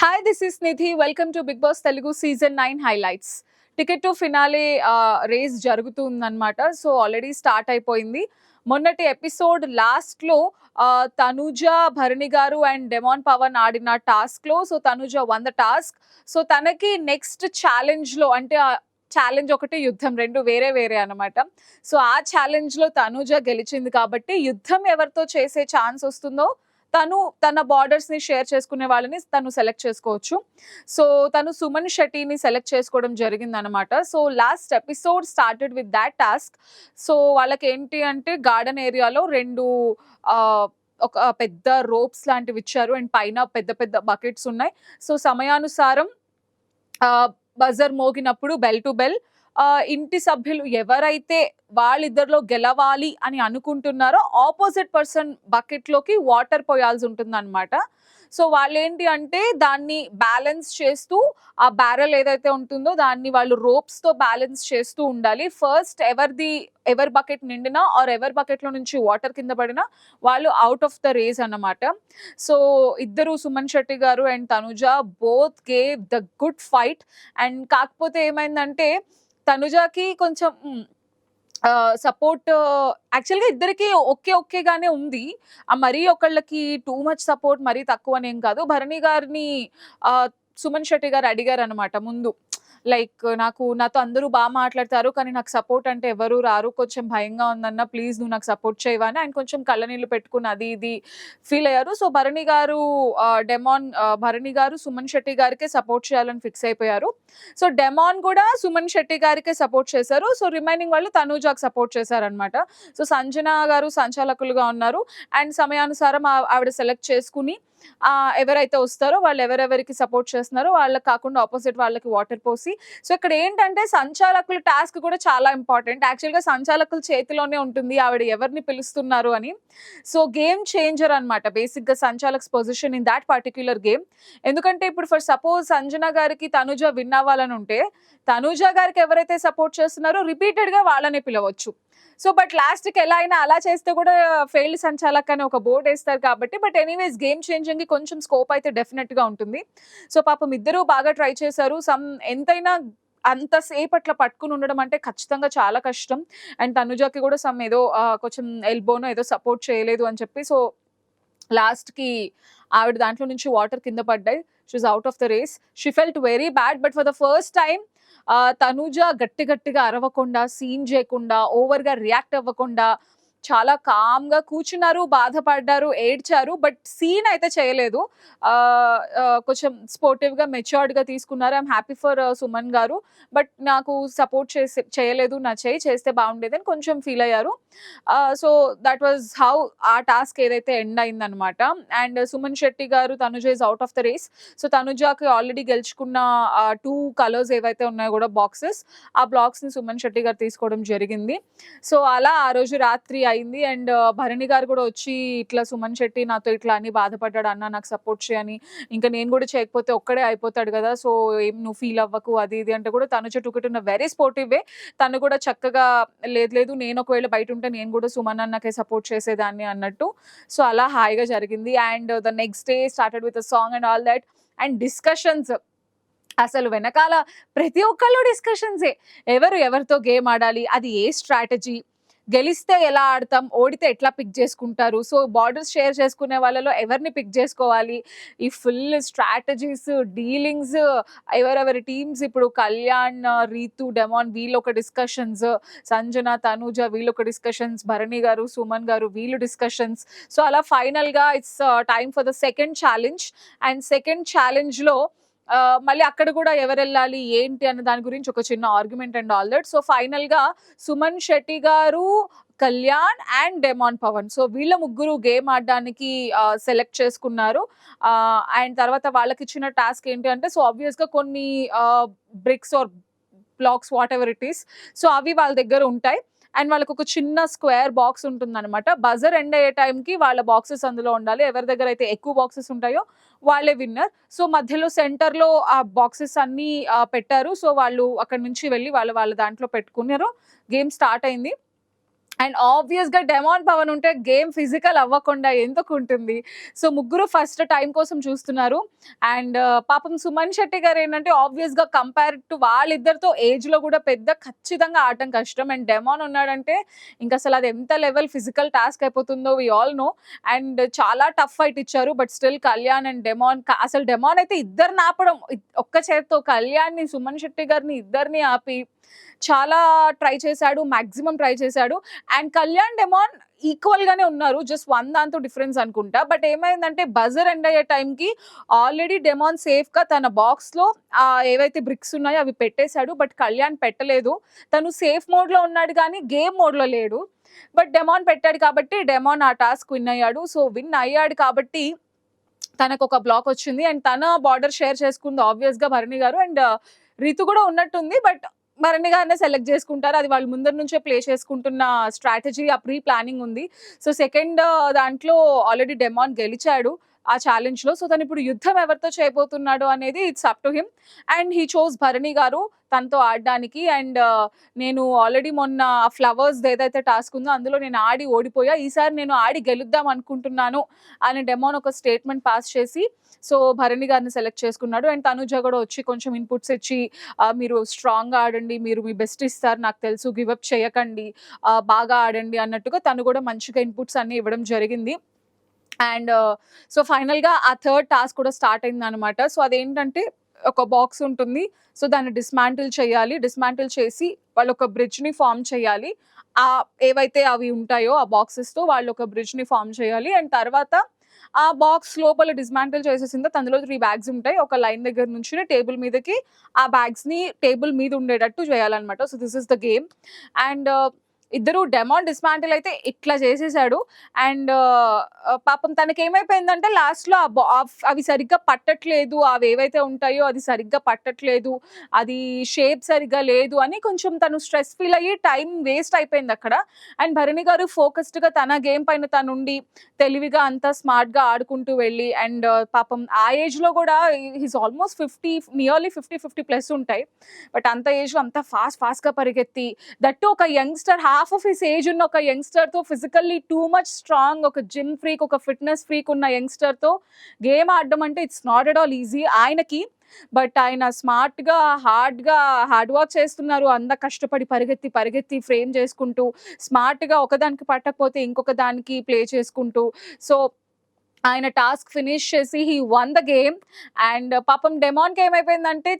Hi, this is Nidhi. Welcome to Big Boss Telugu Season 9 highlights. Ticket to finale race జరుగుతుందన్నమాట. So already start అయిపోయింది. మొన్నటి episode లాస్ట్‌లో Tanuja, Bharani garu and demon Pawan ఆడిన టాస్క్‌లో Tanuja one the task. తనకి next ఛాలెంజ్‌లో అంటే challenge ఒకటి, యుద్ధం 2 వేరే వేరే అన్నమాట. ఆ ఛాలెంజ్‌లో తనూజ గెలిచింది కాబట్టి యుద్ధం ఎవరితో చేసే ఛాన్స్ వస్తుందో తను తన బార్డర్స్‌ని షేర్ చేసుకునే వాళ్ళని తను సెలెక్ట్ చేసుకోవచ్చు. సో, తను సుమన్ శెట్టిని సెలెక్ట్ చేసుకోవడం జరిగిందనమాట. Last episode started with that task. వాళ్ళకేంటి అంటే గార్డెన్ ఏరియాలో 2 ఒక పెద్ద రోప్స్ లాంటివిచ్చారు. అండ్ పైన పెద్ద పెద్ద బకెట్స్ ఉన్నాయి. సమయానుసారం బజర్ మోగినప్పుడు బెల్ టు బెల్ ఇంటి సభ్యులు ఎవరైతే వాళ్ళిద్దరిలో గెలవాలి అని అనుకుంటున్నారో ఆపోజిట్ పర్సన్ బకెట్‌లోకి వాటర్ పోయాల్సి ఉంటుందన్నమాట. వాళ్ళేంటి అంటే దాన్ని బ్యాలెన్స్ చేస్తూ ఆ బ్యారెల్ ఏదైతే ఉంటుందో దాన్ని వాళ్ళు రోప్స్‌తో బ్యాలెన్స్ చేస్తూ ఉండాలి. ఫస్ట్ ఎవరి బకెట్ నిండినా ఆర్ ఎవరి బకెట్‌లో నుంచి వాటర్ కింద పడినా వాళ్ళు ఔట్ ఆఫ్ ద రేస్ అన్నమాట. ఇద్దరు సుమన్ శెట్టి గారు and Tanuja both gave the good fight. And కాకపోతే ఏమైందంటే తనుజకి కొంచెం సపోర్ట్ యాక్చువల్‌గా ఇద్దరికీ ఓకేగానే ఉంది. మరీ ఒకళ్ళకి టూ మచ్ సపోర్ట్ మరీ తక్కువనేం కాదు. భరణి గారిని సుమన్ శెట్టి గారు అడిగారనమాట ముందు. లైక్ నాతో అందరూ మాట్లాడతారు. కానీ నాకు సపోర్ట్ అంటే ఎవరు రారు. కొంచెం భయంగా ఉందన్న. ప్లీజ్ నువ్వు నాకు సపోర్ట్ చేయవా అని ఆయన కొంచెం కళ్ళనీళ్ళు పెట్టుకొని అది ఇది ఫీల్ అయ్యారు. భరణి గారు సుమన్ శెట్టి గారికే సపోర్ట్ చేయాలని ఫిక్స్ అయిపోయారు. డెమాన్ కూడా సుమన్ శెట్టి గారికే సపోర్ట్ చేశారు. రిమైనింగ్ వాళ్ళు తనూజాకి సపోర్ట్ చేశారనమాట. సంజన గారు సంచాలకులుగా ఉన్నారు. అండ్ సమయానుసారం ఆవిడ సెలెక్ట్ చేసుకుని ఎవరైతే వస్తారో వాళ్ళు ఎవరెవరికి సపోర్ట్ చేస్తున్నారో వాళ్ళకి కాకుండా ఆపోజిట్ వాళ్ళకి వాటర్ పోసి ఇక్కడ ఏంటంటే సంచాలకుల టాస్క్ కూడా చాలా ఇంపార్టెంట్. యాక్చువల్‌గా సంచాలకుల చేతిలోనే ఉంటుంది ఆవిడ ఎవరిని పిలుస్తున్నారు అని. గేమ్ చేంజర్ అన్నమాట బేసిక్‌గా సంచాలక్స్ position in that particular game. ఎందుకంటే ఇప్పుడు ఫర్ సపోజ్ సంజన గారికి తనుజ విన్ అవ్వాలని ఉంటే తనుజ గారికి ఎవరైతే సపోర్ట్ చేస్తున్నారో రిపీటెడ్‌గా వాళ్ళనే పిలవచ్చు. బట్ లాస్ట్‌కి ఎలా అయినా అలా చేస్తే కూడా ఫెయిల్డ్ సంచాలక్ అని ఒక బోర్డ్ ఏస్తారు కాబట్టి బట్ ఎనీవేస్ గేమ్ చేంజింగ్‌కి కొంచెం స్కోప్ అయితే డెఫినెట్‌గా ఉంటుంది. పాపం ఇద్దరు బాగా ట్రై చేశారు. ఎంతైనా అంత సేపు అట్లా పట్టుకొని ఉండడం అంటే ఖచ్చితంగా చాలా కష్టం. అండ్ తనుజకి కూడా ఏదో కొంచెం ఎల్బోనో ఏదో సపోర్ట్ చేయలేదు అని చెప్పి లాస్ట్‌కి ఆవిడ దాంట్లో నుంచి వాటర్ కింద పడ్డాయి. She is out of the race. She felt very bad. But for the first time Tanuja గట్టిగా అరవకుండా, సీన్ చేయకుండా, ఓవర్‌గా రియాక్ట్ అవ్వకుండా చాలా కామ్‌గా కూర్చున్నారు, బాధపడ్డారు, ఏడ్చారు. బట్ సీన్ అయితే చేయలేదు. కొంచెం స్పోర్టివ్‌గా, మెచ్యూర్డ్‌గా తీసుకున్నారు. ఐయామ్ హ్యాపీ ఫర్ సుమన్ గారు. బట్ నాకు సపోర్ట్ చేయలేదు. నా చేస్తే బాగుండేదని కొంచెం ఫీల్ అయ్యారు. దట్ వాజ్ హౌ ఆ టాస్క్ ఏదైతే ఎండ్ అయిందనమాట. అండ్ సుమన్ శెట్టి గారు Tanuja is out of the race. తనుజకి ఆల్రెడీ గెలుచుకున్న 2 కలర్స్ ఏవైతే ఉన్నాయో కూడా బాక్సెస్, ఆ బ్లాక్స్‌ని సుమన్ శెట్టి గారు తీసుకోవడం జరిగింది. అలా ఆ రోజు రాత్రి అయింది. అండ్ భరణి గారు కూడా వచ్చి ఇట్లా సుమన్ శెట్టి నాతో ఇట్లా అని బాధపడ్డాడు అన్న నాకు సపోర్ట్ చేయని, ఇంకా నేను కూడా చేయకపోతే ఒక్కడే అయిపోతాడు కదా, ఏం నువ్వు ఫీల్ అవ్వకు అది ఇది అంటే కూడా Tanuja took it in a very sportive way. తను కూడా చక్కగా లేదు నేను ఒకవేళ బయట ఉంటే నేను కూడా సుమన్ అన్నకే సపోర్ట్ చేసేదాన్ని అన్నట్టు. అలా హాయిగా జరిగింది. And the next day started with a song and all that. And discussions అసలు వెనకాల ప్రతి ఒక్కళ్ళు డిస్కషన్సే. ఎవరితో గేమ్ ఆడాలి, అది ఏ స్ట్రాటజీ, గెలిస్తే ఎలా ఆడతాం, ఓడితే ఎట్లా పిక్ చేసుకుంటారు, బార్డర్స్ షేర్ చేసుకునే వాళ్ళలో ఎవరిని పిక్ చేసుకోవాలి, ఈ ఫుల్ స్ట్రాటజీస్, డీలింగ్స్, ఎవరెవరి టీమ్స్ ఇప్పుడు కళ్యాణ్, రీతు, డెమాన్ వీళ్ళొక డిస్కషన్స్, సంజన, తనూజ వీళ్ళొక డిస్కషన్స్, భరణి గారు, సుమన్ గారు వీళ్ళు డిస్కషన్స్. అలా ఫైనల్‌గా it's time for the second challenge. And second ఛాలెంజ్‌లో మళ్ళీ అక్కడ కూడా ఎవరెళ్ళాలి ఏంటి అన్న దాని గురించి ఒక చిన్న ఆర్గ్యుమెంట్ అండ్ ఆల్ దట్. ఫైనల్‌గా సుమన్ శెట్టి గారు, కళ్యాణ్ అండ్ డెమాన్ పవన్ వీళ్ళ ముగ్గురు గేమ్ ఆడడానికి సెలెక్ట్ చేసుకున్నారు. అండ్ తర్వాత వాళ్ళకిచ్చిన టాస్క్ ఏంటి అంటే ఆబ్వియస్‌గా కొన్ని bricks or blocks whatever it is అవి వాళ్ళ దగ్గర ఉంటాయి. అండ్ వాళ్ళకి ఒక చిన్న స్క్వేర్ బాక్స్ ఉంటుందన్నమాట. బజర్ ఎండ్ అయ్యే టైంకి వాళ్ళ బాక్సెస్ అందులో ఉండాలి. ఎవరి దగ్గర అయితే ఎక్కువ బాక్సెస్ ఉంటాయో వాళ్ళే విన్నర్. మధ్యలో సెంటర్‌లో ఆ బాక్సెస్ అన్నీ పెట్టారు. వాళ్ళు అక్కడి నుంచి వెళ్ళి వాళ్ళ దాంట్లో పెట్టుకున్నారు. గేమ్ స్టార్ట్ అయింది. అండ్ ఆబ్వియస్‌గా డెమాన్ పవన్ ఉంటే గేమ్ ఫిజికల్ అవ్వకుండా ఎందుకుంటుంది? సో, ముగ్గురు ఫస్ట్ టైమ్ కోసం చూస్తున్నారు. అండ్ పాపం సుమన్ శెట్టి గారేంటంటే ఆబ్వియస్‌గా కంపేర్ టు వాళ్ళిద్దరితో ఏజ్‌లో గూడా పెద్ద ఖచ్చితంగా ఆడటం కష్టం. అండ్ డెమాన్ ఉన్నాడంటే ఇంకసలు అది ఎంత లెవెల్ ఫిజికల్ టాస్క్ అయిపోతుందో వి ఆల్ నో. అండ్ చాలా టఫ్ ఫైట్ ఇచ్చారు. But still Kalyan and demon అసలు డెమాన్ అయితే ఇద్దరిని ఆపడం ఒక్క చేత్తో కళ్యాణ్‌ని, సుమన్ శెట్టి గారిని ఇద్దరిని ఆపి చాలా ట్రై చేశాడు. మాక్సిమం ట్రై చేశాడు. అండ్ కళ్యాణ్, డెమాన్ ఈక్వల్ గానే ఉన్నారు. జస్ట్ 1 దాంతో డిఫరెన్స్ అనుకుంటా. బట్ ఏమైందంటే బజర్ ఎండ్ అయ్యే టైంకి ఆల్రెడీ డెమాన్ సేఫ్‌గా తన బాక్స్‌లో ఏవైతే బ్రిక్స్ ఉన్నాయో అవి పెట్టేశాడు. బట్ కళ్యాణ్ పెట్టలేదు. తను సేఫ్ మోడ్‌లో ఉన్నాడు గానీ గేమ్ మోడ్‌లో లేడు. బట్ డెమాన్ పెట్టాడు కాబట్టి డెమాన్ ఆ టాస్క్ విన్ అయ్యాడు. సో, విన్ అయ్యాడు కాబట్టి తనకొక బ్లాక్ వచ్చింది. అండ్ తన బార్డర్ షేర్ చేసుకుంది ఆబ్వియస్‌గా భరణి గారు. అండ్ రితు కూడా ఉన్నట్టుంది. బట్ భరణి గారినే సెలెక్ట్ చేసుకుంటారు. అది వాళ్ళు ముందర నుంచే ప్లే చేసుకుంటున్న స్ట్రాటజీ, ఆ ప్రీ ప్లానింగ్ ఉంది. సో, సెకండ్ దాంట్లో ఆల్రెడీ డెమాన్ గెలిచాడు ఆ ఛాలెంజ్‌లో. సో, తనిప్పుడు యుద్ధం ఎవరితో చేయబోతున్నాడు అనేది it's up to him. And he chose Bharani garu తనతో ఆడడానికి. అండ్ నేను ఆల్రెడీ మొన్న ఫ్లవర్స్‌ది ఏదైతే టాస్క్ ఉందో అందులో నేను ఆడి ఓడిపోయా. ఈసారి నేను ఆడి గెలుద్దాం అనుకుంటున్నాను అని డెమాన్ ఒక స్టేట్మెంట్ పాస్ చేసి సో, భరణి గారిని సెలెక్ట్ చేసుకున్నాడు. అండ్ తనుజ కూడా వచ్చి కొంచెం ఇన్‌పుట్స్ ఇచ్చి మీరు స్ట్రాంగ్‌గా ఆడండి. మీరు మీ బెస్ట్ ఇస్తారు నాకు తెలుసు. గివ్ అప్ చేయకండి. బాగా ఆడండి అన్నట్టుగా తను కూడా మంచిగా ఇన్‌పుట్స్ అన్నీ ఇవ్వడం జరిగింది. అండ్ సో, ఫైనల్‌గా ఆ థర్డ్ టాస్క్ కూడా స్టార్ట్ అయిందనమాట. సో, అదేంటంటే ఒక బాక్స్ ఉంటుంది. సో, దాన్ని డిస్మాంటిల్ చేయాలి. డిస్మాంటిల్ చేసి వాళ్ళొక బ్రిడ్జ్‌ని ఫార్మ్ చేయాలి. ఏవైతే అవి ఉంటాయో ఆ బాక్సెస్‌తో వాళ్ళొక బ్రిడ్జ్‌ని ఫార్మ్ చేయాలి. అండ్ తర్వాత ఆ బాక్స్ లోపల డిస్మాంటిల్ చేసేసిన తర్వాత అందులో 3 బ్యాగ్స్ ఉంటాయి. ఒక లైన్ దగ్గర నుంచుని టేబుల్ మీదకి ఆ బ్యాగ్స్‌ని టేబుల్ మీద ఉండేటట్టు చేయాలనమాట. So, this is the game. And ఇద్దరు డెమాన్ డిస్మాంటిల్ అయితే ఇట్లా చేసేసాడు. అండ్ పాపం తనకేమైపోయిందంటే లాస్ట్‌లో అవి సరిగ్గా పట్టట్లేదు. అవేవైతే ఉంటాయో అది సరిగ్గా పట్టట్లేదు. అది షేప్ సరిగ్గా లేదు అని కొంచెం తను స్ట్రెస్ ఫీల్ అయ్యి time waste అయిపోయిందక్కడ. And Bharani garu ఫోకస్డ్‌గా తన గేమ్ పైన తనుండి తెలివిగా అంతా స్మార్ట్‌గా ఆడుకుంటూ వెళ్ళి అండ్ పాపం ఆ ఏజ్‌లో గూడా హీస్ ఆల్‌మోస్ట్ 50 నియర్లీ 50 ప్లస్ ఉంటాయి. బట్ అంత ఏజ్‌లో అంత ఫాస్ట్‌గా పరిగెత్తి దట్టు ఒక youngster half of his age ఉన్న ఒక యంగ్‌స్టర్‌తో ఫిజికల్లీ టూ మచ్ స్ట్రాంగ్ ఒక జిమ్ ఫ్రీక్, ఒక ఫిట్‌నెస్ ఫ్రీక్ ఉన్న యంగ్‌స్టర్‌తో గేమ్ ఆడడం అంటే it's not at all easy ఆయనకి. బట్ ఆయన స్మార్ట్‌గా, హార్డ్ వర్క్ చేస్తున్నారు. కష్టపడి పరిగెత్తి ఫ్రేమ్ చేసుకుంటూ స్మార్ట్‌గా ఒకదానికి పట్టకపోతే ఇంకొక దానికి ప్లే చేసుకుంటూ సో ఆయన టాస్క్ ఫినిష్ చేసి he one the game. And పాపం డెమాన్‌కి ఏమైపోయిందంటే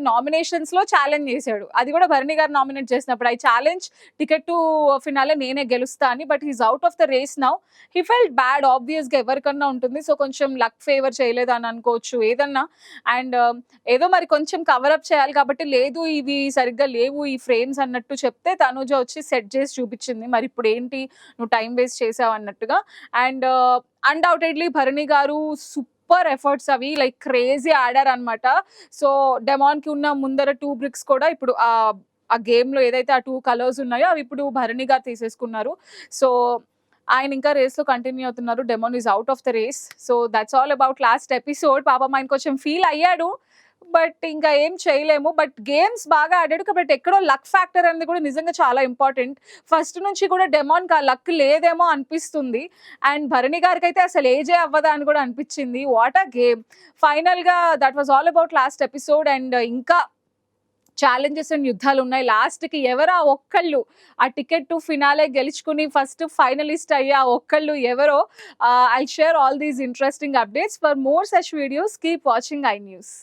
నామినేషన్స్‌లో ఛాలెంజ్ చేసాడు. అది కూడా భరణి గారు నామినేట్ చేసినప్పుడు I challenge ticket to finale నేనే గెలుస్తా అని. But he is out of the race now. He felt bad ఆబ్వియస్‌గా ఎవరికన్నా ఉంటుంది. సో, కొంచెం లక్ ఫేవర్ చేయలేదని అనుకోవచ్చు ఏదన్నా. అండ్ ఏదో మరి కొంచెం కవర్ అప్ చేయాలి కాబట్టి లేదు ఇవి సరిగ్గా లేవు ఈ ఫ్రేమ్స్ అన్నట్టు చెప్తే తనుజ వచ్చి సెట్ చేసి చూపించింది. మరి ఇప్పుడు ఏంటి నువ్వు టైం వేస్ట్ చేసావు అన్నట్టుగా. And undoubtedly Bharani garu super efforts అవి లైక్ క్రేజీ ఆడారనమాట. సో, డెమాన్‌కి ఉన్న ముందర 2 బ్రిక్స్ కూడా ఇప్పుడు ఆ గేమ్‌లో ఏదైతే ఆ 2 కలర్స్ ఉన్నాయో అవి ఇప్పుడు భరణి గారు తీసేసుకున్నారు. సో, ఆయన ఇంకా రేస్‌లో కంటిన్యూ అవుతున్నారు. Demon is out of the race. So, that's all about last episode. పాపం ఆయన కొంచెం ఫీల్ అయ్యాడు. బట్ ఇంకా ఏం చేయలేము. బట్ గేమ్స్ బాగా ఆడాడు. కాబట్టి ఎక్కడో లక్ ఫ్యాక్టర్ అనేది కూడా నిజంగా చాలా ఇంపార్టెంట్. ఫస్ట్ నుంచి కూడా డెమాన్‌కి ఆ లక్ లేదేమో అనిపిస్తుంది. అండ్ భరణి గారికైతే అసలు ఏజే అవ్వదా అని కూడా అనిపించింది. What a game. ఫైనల్‌గా that was all about last episode. And ఇంకా ఛాలెంజెస్ అండ్ యుద్ధాలున్నాయి. లాస్ట్‌కి ఎవరు ఆ ఒక్కళ్ళు ఆ టికెట్ టు ఫినాలే గెలుచుకుని ఫస్ట్ ఫైనలిస్ట్ అయ్యే ఆ ఒక్కళ్ళు ఎవరో I'll share all these interesting updates. For more such videos keep watching I news.